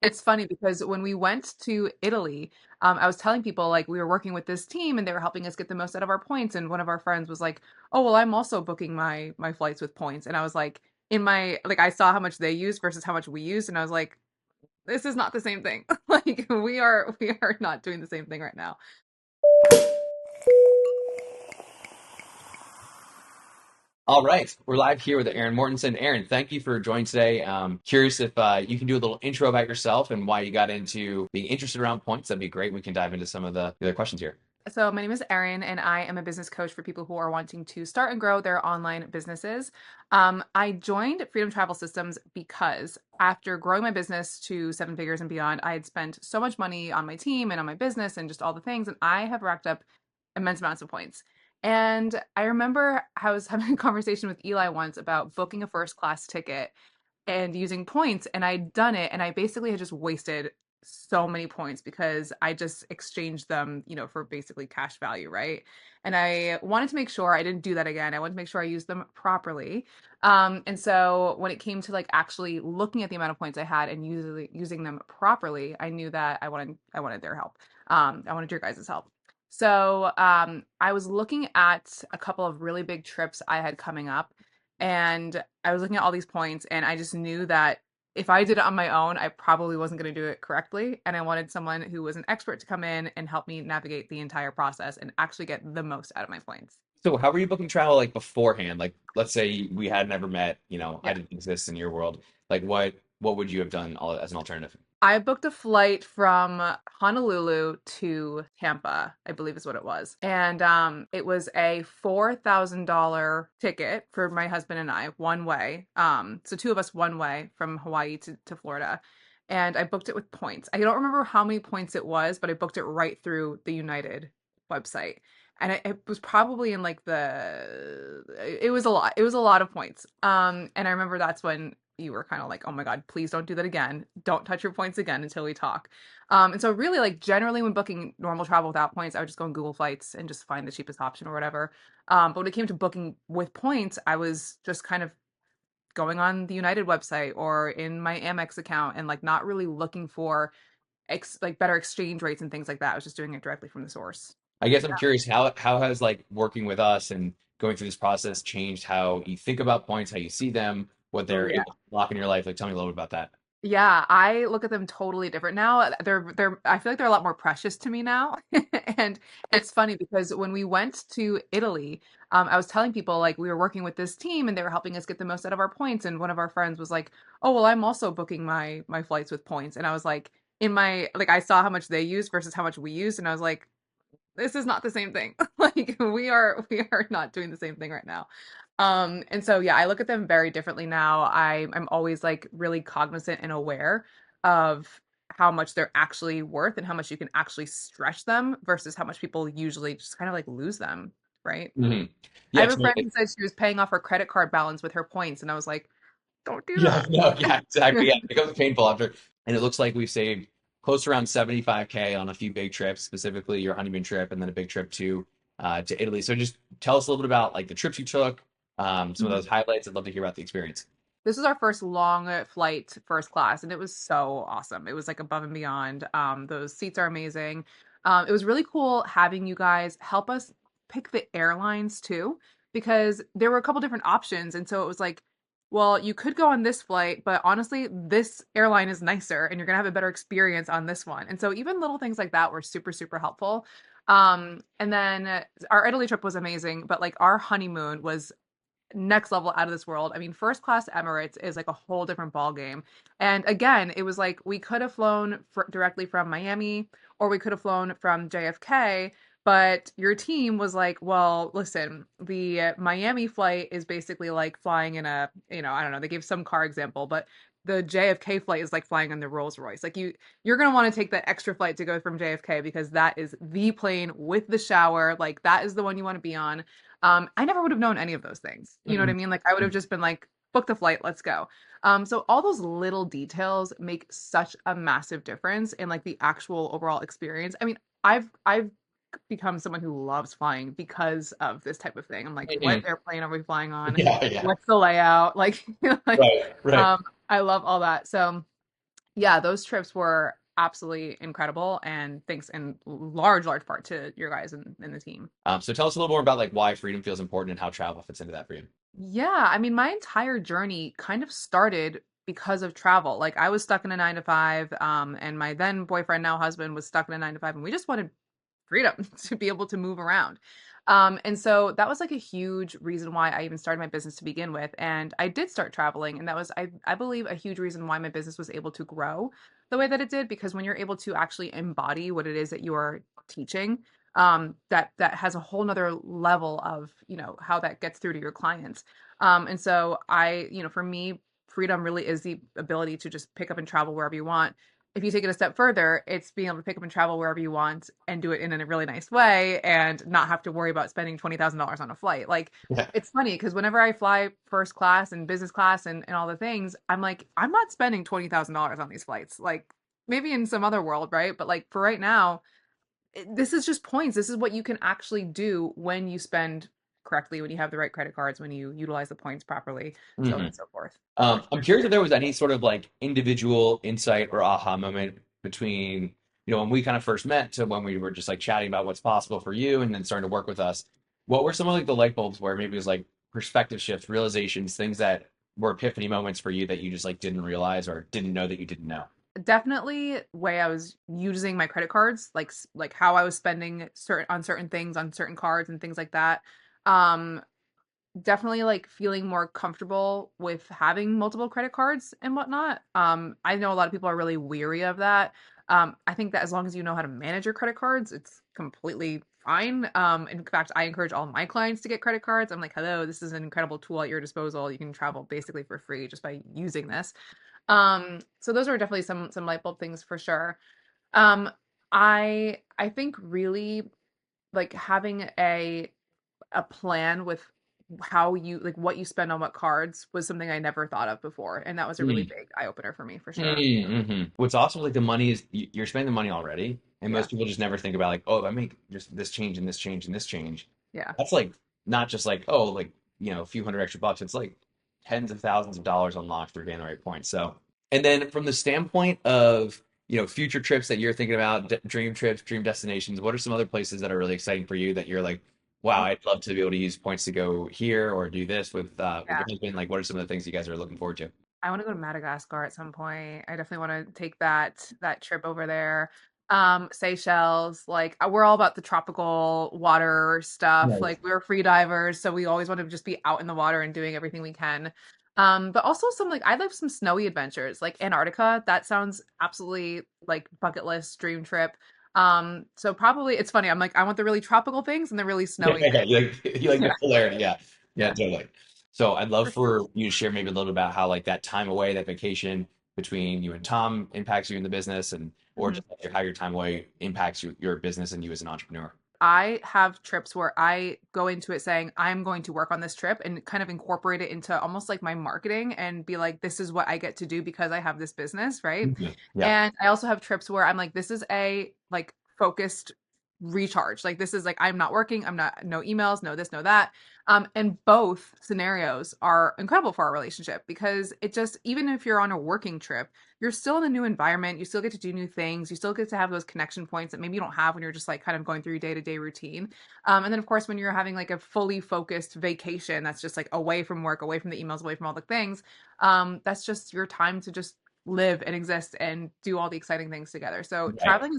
It's funny because when we went to Italy, I was telling people like we were working with this team and they were helping us get the most out of our points. And one of our friends was like, "Oh, well, I'm also booking my flights with points." And I was like, in my like I saw how much they used versus how much we used, and I was like, "This is not the same thing. Like we are not doing the same thing right now." All right, we're live here with Aaron Mortensen. Aaron, thank you for joining today. Curious if you can do a little intro about yourself and why you got into being interested around points. That'd be great. We can dive into some of the other questions here. So, my name is Erin, and I am a business coach for people who are wanting to start and grow their online businesses. I joined Freedom Travel Systems because after growing my business to seven figures and beyond, I had spent so much money on my team and on my business and just all the things, and I have racked up immense amounts of points. And I remember I was having a conversation with Eli once about booking a first class ticket and using points, and I'd done it, and I basically had just wasted so many points because I just exchanged them, for basically cash value, right? And I wanted to make sure I didn't do that again. I wanted to make sure I used them properly. And so when it came to like actually looking at the amount of points I had and using them properly, I knew that I wanted their help. I wanted your guys' help. So I was looking at a couple of really big trips I had coming up, and I was looking at all these points, and I just knew that if I did it on my own, I probably wasn't going to do it correctly. And I wanted someone who was an expert to come in and help me navigate the entire process and actually get the most out of my points. So, how were you booking travel like beforehand? Like, let's say we had never met, I Yeah. didn't exist in your world. Like, what would you have done as an alternative? I booked a flight from Honolulu to Tampa, I believe is what it was. And it was a $4,000 ticket for my husband and I, one way. So two of us one way from Hawaii to Florida. And I booked it with points. I don't remember how many points it was, but I booked it right through the United website. And it was probably in like it was a lot. It was a lot of points. And I remember that's when you were kind of like, oh my God, please don't do that again. Don't touch your points again until we talk. And so really like generally when booking normal travel without points, I would just go on Google Flights and just find the cheapest option or whatever. But when it came to booking with points, I was just kind of going on the United website or in my Amex account and like not really looking for like better exchange rates and things like that. I was just doing it directly from the source. I guess I'm curious how has like working with us and going through this process changed how you think about points, how you see them, what Oh they're yeah. able to block in your life? Like, tell me a little bit about that. Yeah, I look at them totally different now. They're I feel like they're a lot more precious to me now. And it's funny because when we went to Italy, I was telling people like we were working with this team and they were helping us get the most out of our points. And one of our friends was like, "Oh, well, I'm also booking my flights with points." And I was like, in my like I saw how much they used versus how much we used, and I was like, this is not the same thing. Like we are not doing the same thing right now. And so yeah, I look at them very differently now. I'm always like really cognizant and aware of how much they're actually worth and how much you can actually stretch them versus how much people usually just kind of like lose them, right? Hmm. I Yeah, have a friend who said she was paying off her credit card balance with her points, and I was like, don't do yeah, that. no, yeah, exactly. Yeah, it becomes painful after. And it looks like we've saved close to around 75K on a few big trips, specifically your honeymoon trip and then a big trip to Italy. So just tell us a little bit about like the trips you took, some of those highlights. I'd love to hear about the experience. This was our first long flight, first class, and it was so awesome. It was like above and beyond. Those seats are amazing. It was really cool having you guys help us pick the airlines too, because there were a couple different options. And so it was like, well, you could go on this flight, but honestly, this airline is nicer and you're gonna have a better experience on this one. And so even little things like that were super, super helpful. And then our Italy trip was amazing, but like our honeymoon was next level out of this world. I mean, first class Emirates is like a whole different ball game. And again, it was like we could have flown directly from Miami or we could have flown from JFK, but your team was like, well, listen, the Miami flight is basically like flying in a, I don't know, they gave some car example, but the JFK flight is like flying on the Rolls Royce. Like you're going to want to take that extra flight to go from JFK because that is the plane with the shower. Like that is the one you want to be on. I never would have known any of those things. You know what I Mhm. mean? Like I would have just been like, book the flight, let's go. So all those little details make such a massive difference in like the actual overall experience. I mean, I've become someone who loves flying because of this type of thing. I'm like, what Mhm. airplane are we flying on? Yeah, yeah. What's the layout? Like, like, Right, right. I love all that. So Yeah, those trips were absolutely incredible, and thanks in large part to your guys in the team. So tell us a little more about like why freedom feels important and how travel fits into that for you. Yeah, I mean, my entire journey kind of started because of travel. Like I was stuck in a 9 to 5, and my then boyfriend, now husband, was stuck in a 9 to 5, and we just wanted freedom to be able to move around. And so that was like a huge reason why I even started my business to begin with. And I did start traveling, and that was, I believe, a huge reason why my business was able to grow the way that it did, because when you're able to actually embody what it is that you are teaching, that has a whole nother level of, how that gets through to your clients. And so for me, freedom really is the ability to just pick up and travel wherever you want. If you take it a step further, it's being able to pick up and travel wherever you want and do it in a really nice way and not have to worry about spending $20,000 on a flight. Like, Yeah. it's funny because whenever I fly first class and business class and all the things, I'm like, I'm not spending $20,000 on these flights. Like, maybe in some other world, right? But like for right now, this is just points. This is what you can actually do when you spend correctly, when you have the right credit cards, when you utilize the points properly, so on Hmm. and so forth. I'm curious if there was any sort of like individual insight or aha moment between, when we kind of first met to when we were just like chatting about what's possible for you and then starting to work with us. What were some of like the light bulbs where maybe it was like perspective shifts, realizations, things that were epiphany moments for you that you just like didn't realize or didn't know that you didn't know? Definitely way I was using my credit cards, like how I was spending certain things on certain cards and things like that. Um, Definitely like feeling more comfortable with having multiple credit cards and whatnot. I know a lot of people are really weary of that. I think that as long as you know how to manage your credit cards, it's completely fine. In fact, I encourage all my clients to get credit cards. I'm like, hello, this is an incredible tool at your disposal. You can travel basically for free just by using this. So those are definitely some light bulb things for sure. Um, I think really like having a plan with how you like what you spend on what cards was something I never thought of before, and that was a really big eye opener for me for sure. Mm-hmm. What's awesome, like the money is you're spending the money already, and Yeah, most people just never think about like, oh, if I make just this change and this change and this change, yeah. that's like not just like, oh, like a few hundred extra bucks. It's like tens of thousands of dollars unlocked through getting the right point. So, and then from the standpoint of future trips that you're thinking about, dream trips, dream destinations, what are some other places that are really exciting for you that you're like, wow, Oh, I'd love to be able to use points to go here or do this with yeah. your husband? Like, what are some of the things you guys are looking forward to? I want to go to Madagascar at some point. I definitely want to take that trip over there. Seychelles, like we're all about the tropical water stuff. Nice. Like we're free divers, so we always want to just be out in the water and doing everything we can. But also some like I'd like some snowy adventures, like Antarctica. That sounds absolutely like bucket list dream trip. So probably it's funny. I'm like I want the really tropical things and the really Yeah, snowy yeah, things. you like Yeah, the polarity. Yeah, yeah, yeah, totally. So I'd love for sure. for you to share maybe a little about how like that time away, that vacation between you and Tom impacts you in the business, and or Mhm. just like, how your time away impacts your business and you as an entrepreneur. I have trips where I go into it saying, I'm going to work on this trip and kind of incorporate it into almost like my marketing and be like, this is what I get to do because I have this business, right? Mhm. Yeah. And I also have trips where I'm like, this is a like focused recharge. Like this is like I'm not working, I'm not no emails, no this, no that. And both scenarios are incredible for our relationship because it just even if you're on a working trip, you're still in a new environment. You still get to do new things. You still get to have those connection points that maybe you don't have when you're just like kind of going through your day-to-day routine. And then of course, when you're having like a fully focused vacation, that's just like away from work, away from the emails, away from all the things. That's just your time to just live and exist and do all the exciting things together. So Right. traveling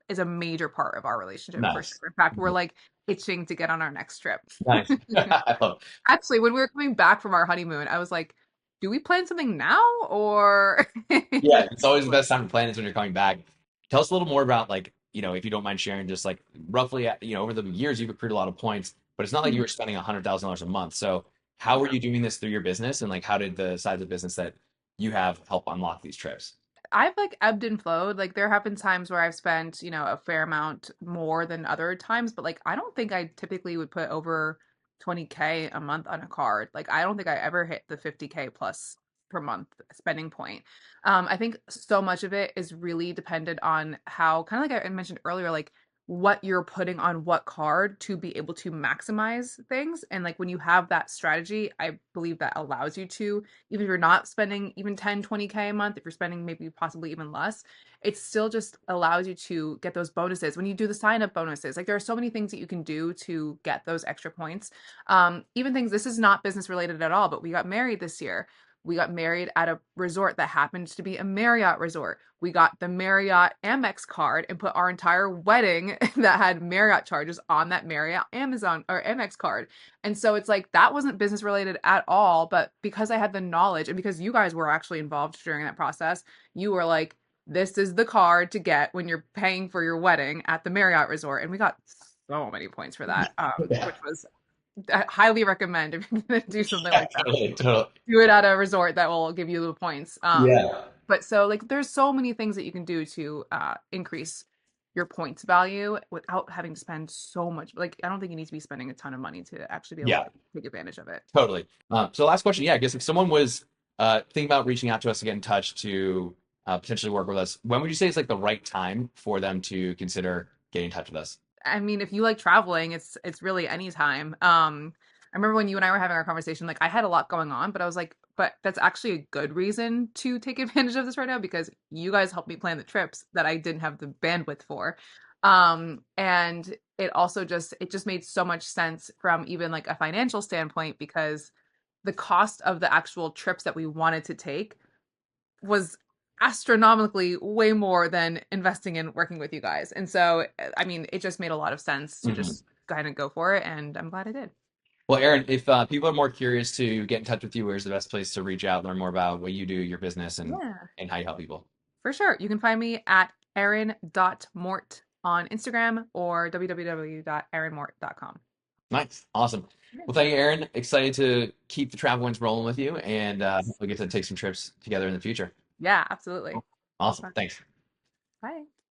is a major part of our relationship for sure. Nice. In fact, we're like itching to get on our next trip. Nice. I love Actually, when we were coming back from our honeymoon, I was like, do we plan something now or Yeah, it's always the best time to plan is when you're coming back. Tell us a little more about like, if you don't mind sharing, just like roughly, over the years you've accrued a lot of points, but it's not like you were spending $100,000 a month. So how are Yeah. you doing this through your business, and like how did the size of business that you have help unlock these trips? I've like ebbed and flowed. Like there have been times where I've spent, a fair amount more than other times, but like I don't think I typically would put over 20K a month on a card. Like I don't think I ever hit the 50K plus per month spending point. I think so much of it is really dependent on how kind of like I mentioned earlier, like what you're putting on what card to be able to maximize things. And like when you have that strategy, I believe that allows you to, even if you're not spending even 10, 20K a month, if you're spending maybe possibly even less, it still just allows you to get those bonuses. When you do the sign up bonuses, like there are so many things that you can do to get those extra points. Even things, this is not business related at all, but we got married this year. We got married at a resort that happened to be a Marriott resort. We got the Marriott Amex card and put our entire wedding that had Marriott charges on that Marriott Amazon or Amex card. And so it's like that wasn't business related at all, but because I had the knowledge and because you guys were actually involved during that process, you were like, this is the card to get when you're paying for your wedding at the Marriott resort. And we got so many points for that, Yeah. which was I highly recommend if you're gonna do something Yeah, like that. totally, totally. Do it at a resort that will give you the points. Yeah. But so like there's so many things that you can do to increase your points value without having to spend so much. Like I don't think you need to be spending a ton of money to actually be able to Yeah, like, take advantage of it. totally. So last question, yeah, I guess if someone was thinking about reaching out to us to get in touch to potentially work with us, when would you say is like the right time for them to consider getting in touch with us? I mean, if you like traveling, it's really any time. I remember when you and I were having our conversation, like I had a lot going on, but I was like, but that's actually a good reason to take advantage of this right now because you guys helped me plan the trips that I didn't have the bandwidth for. And it just made so much sense from even like a financial standpoint because the cost of the actual trips that we wanted to take was astronomically way more than investing in working with you guys. And so, I mean, it just made a lot of sense to Mhm. just go ahead and go for it. And I'm glad I did. Well, Aaron, if people are more curious to get in touch with you, where's the best place to reach out, learn more about what you do, your business, Yeah, and how you help people? for sure. You can find me at erin.mort on Instagram or www.erinmort.com. Nice, awesome. Yeah. Well, thank you, Aaron. Excited to keep the travel wins rolling with you, and Yes. hopefully get to take some trips together in the future. Yeah, absolutely. Cool. It was Awesome. fun. Thanks. Bye.